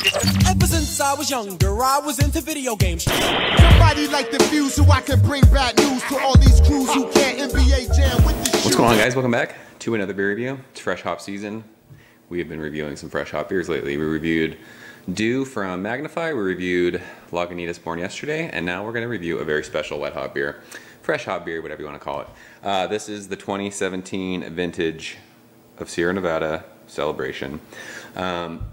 Ever since I was younger, I was into video games. Somebody like the Fuse so I can bring bad news to all these crews who can't NBA jam with the shoes. What's going on, guys? Welcome back to another beer review. It's fresh hop season. We have been reviewing some fresh hop beers lately. We reviewed Dew from Magnify, we reviewed Lagunitas Born yesterday, and now we're going to review a very special wet hop beer. Fresh hop beer, whatever you want to call it. This is the 2017 vintage of Sierra Nevada Celebration.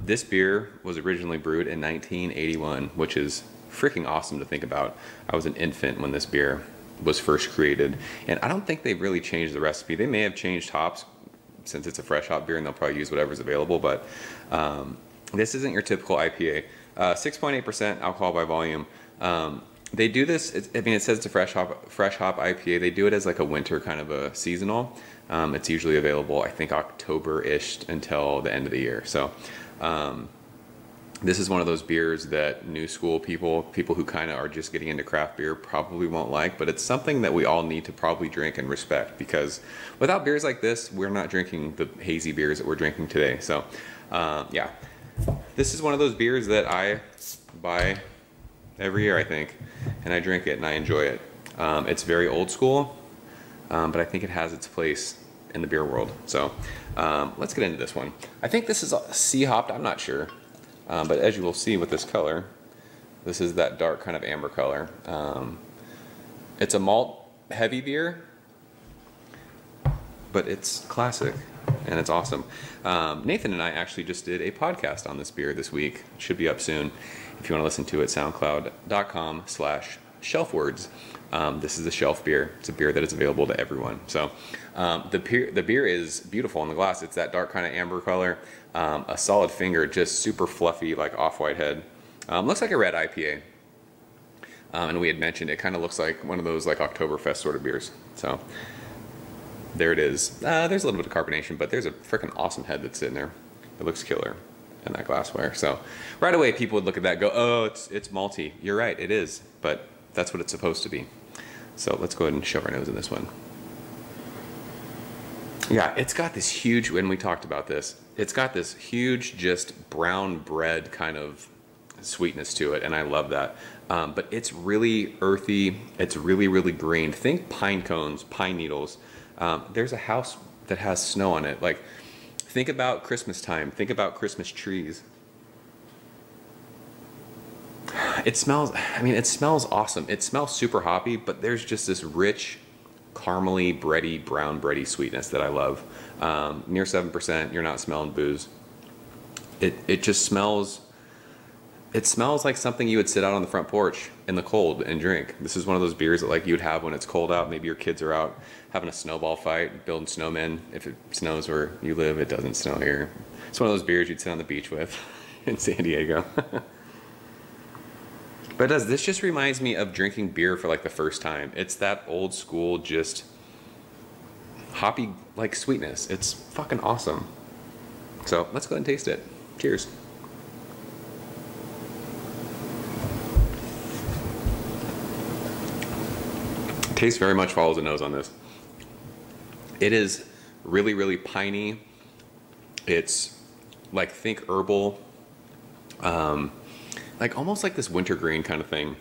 This beer was originally brewed in 1981, which is freaking awesome to think about. I was an infant when this beer was first created, and I don't think they've really changed the recipe. They may have changed hops since it's a fresh hop beer, and they'll probably use whatever's available, but this isn't your typical IPA. 6.8% alcohol by volume. They do this, I mean, it says it's a fresh hop IPA. They do it as like a winter kind of a seasonal. It's usually available, I think, October-ish until the end of the year. So this is one of those beers that new school people who kind of are just getting into craft beer probably won't like, but it's something that we all need to probably drink and respect, because without beers like this, we're not drinking the hazy beers that we're drinking today. So yeah, this is one of those beers that I buy every year, I think, and I drink it and I enjoy it. It's very old school, but I think it has its place in the beer world. So let's get into this one. I think this is sea hopped, I'm not sure. But as you will see with this color, this is that dark kind of amber color. It's a malt heavy beer, but it's classic and it's awesome. Nathan and I actually just did a podcast on this beer this week. It should be up soon. If you want to listen to it, soundcloud.com/shelfwords. This is a shelf beer. It's a beer that is available to everyone. So the beer is beautiful in the glass. It's that dark kind of amber color. A solid finger, just super fluffy, like off-white head. Looks like a red IPA. And we had mentioned it kind of looks like one of those like Oktoberfest sort of beers. So there it is. There's a little bit of carbonation, but there's a freaking awesome head that's sitting there. It looks killer in that glassware. So right away people would look at that and go, oh, it's malty. You're right, it is, but that's what it's supposed to be. So let's go ahead and shove our nose in this one. Yeah, it's got this huge, when we talked about this, it's got this huge just brown bread kind of sweetness to it, and I love that. But it's really earthy, it's really, really green. Think pine cones, pine needles. There's a house that has snow on it. Like, think about Christmas time, think about Christmas trees. It smells, I mean, it smells awesome. It smells super hoppy, but there's just this rich, caramely, bready, brown bready sweetness that I love. Near 7%, you're not smelling booze. It just smells, it smells like something you would sit out on the front porch in the cold and drink. This is one of those beers that like you'd have when it's cold out. Maybe your kids are out having a snowball fight, building snowmen. If it snows where you live, it doesn't snow here. It's one of those beers you'd sit on the beach with in San Diego. But this just reminds me of drinking beer for like the first time. It's that old school, just hoppy like sweetness. It's fucking awesome. So let's go ahead and taste it. Cheers. Taste very much follows the nose on this. It is really, really piney. It's like, think herbal. Like almost like this wintergreen kind of thing.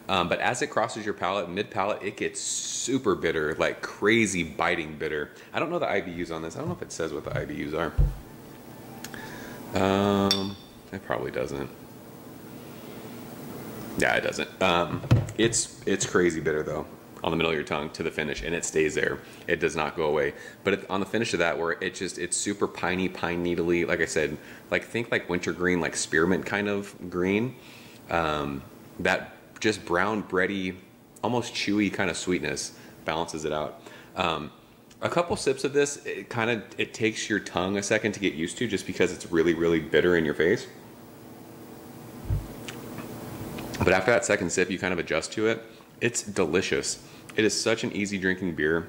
But as it crosses your palate, mid-palate, it gets super bitter, like crazy biting bitter. I don't know the IBUs on this. I don't know if it says what the IBUs are. It probably doesn't. Yeah, it doesn't. It's crazy bitter though, on the middle of your tongue to the finish, and it stays there. It does not go away. But on the finish of that, where it's super piney, pine needly, like I said, like think like wintergreen, like spearmint kind of green. That just brown, bready, almost chewy kind of sweetness balances it out. A couple sips of this, it takes your tongue a second to get used to, just because it's really, really bitter in your face. But after that second sip, you kind of adjust to it. It's delicious. It is such an easy drinking beer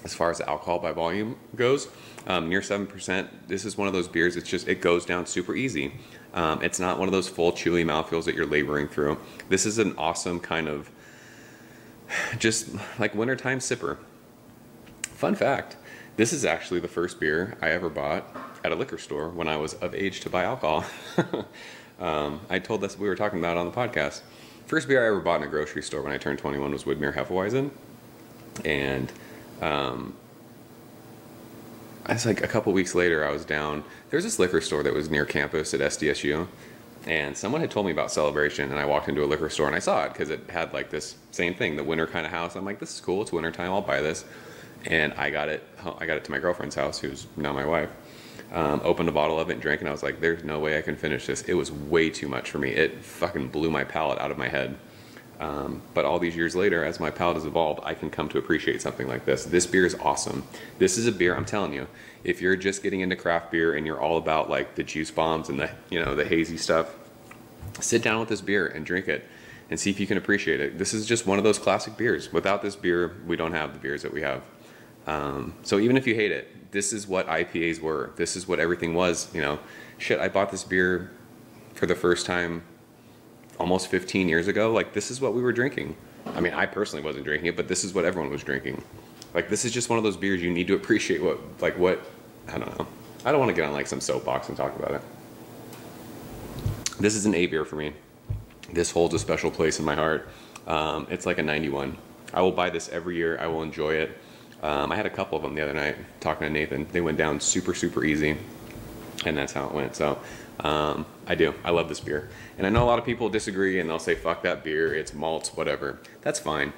as far as the alcohol by volume goes. Near 7%. This is one of those beers, it goes down super easy. It's not one of those full chewy mouthfeels that you're laboring through. This is an awesome kind of just like wintertime sipper. Fun fact, this is actually the first beer I ever bought at a liquor store when I was of age to buy alcohol. I told us we were talking about it on the podcast. First beer I ever bought in a grocery store when I turned 21 was Woodmere Hefeweizen. And it's like a couple weeks later, I was down. There's this liquor store that was near campus at SDSU. And someone had told me about Celebration, and I walked into a liquor store and I saw it because it had like this same thing, the winter kind of house. I'm like, this is cool. It's winter time. I'll buy this. And I got it to my girlfriend's house, who's now my wife. Opened a bottle of it and drank, and I was like, there's no way I can finish this. It was way too much for me. It fucking blew my palate out of my head. But all these years later, as my palate has evolved, I can come to appreciate something like this. This beer is awesome. This is a beer, I'm telling you, if you're just getting into craft beer and you're all about like the juice bombs and the, the hazy stuff, sit down with this beer and drink it and see if you can appreciate it. This is just one of those classic beers. Without this beer, we don't have the beers that we have. So even if you hate it, this is what IPAs were. This is what everything was, Shit, I bought this beer for the first time almost 15 years ago. Like, this is what we were drinking. I mean, I personally wasn't drinking it, but this is what everyone was drinking. Like, this is just one of those beers you need to appreciate what, I don't know. I don't want to get on like some soapbox and talk about it. This is an A beer for me. This holds a special place in my heart. It's like a 91. I will buy this every year. I will enjoy it. I had a couple of them the other night talking to Nathan. They went down super, super easy, and that's how it went. So I do. I love this beer. And I know a lot of people disagree, and they'll say, fuck that beer, it's malts, whatever. That's fine.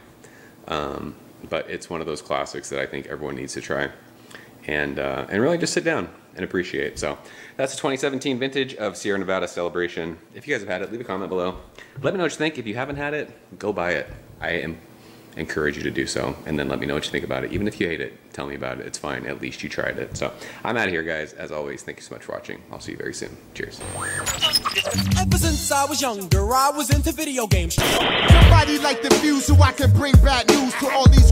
But it's one of those classics that I think everyone needs to try. And really just sit down and appreciate. So that's the 2017 vintage of Sierra Nevada Celebration. If you guys have had it, leave a comment below. Let me know what you think. If you haven't had it, go buy it. I encourage you to do so, and then let me know what you think about it. Even if you hate it, tell me about it. It's fine. At least you tried it. So I'm out of here, guys. As always, thank you so much for watching. I'll see you very soon. Cheers. Ever since I was younger, I was into video games. Somebody like the Fuse so I can bring bad news to all these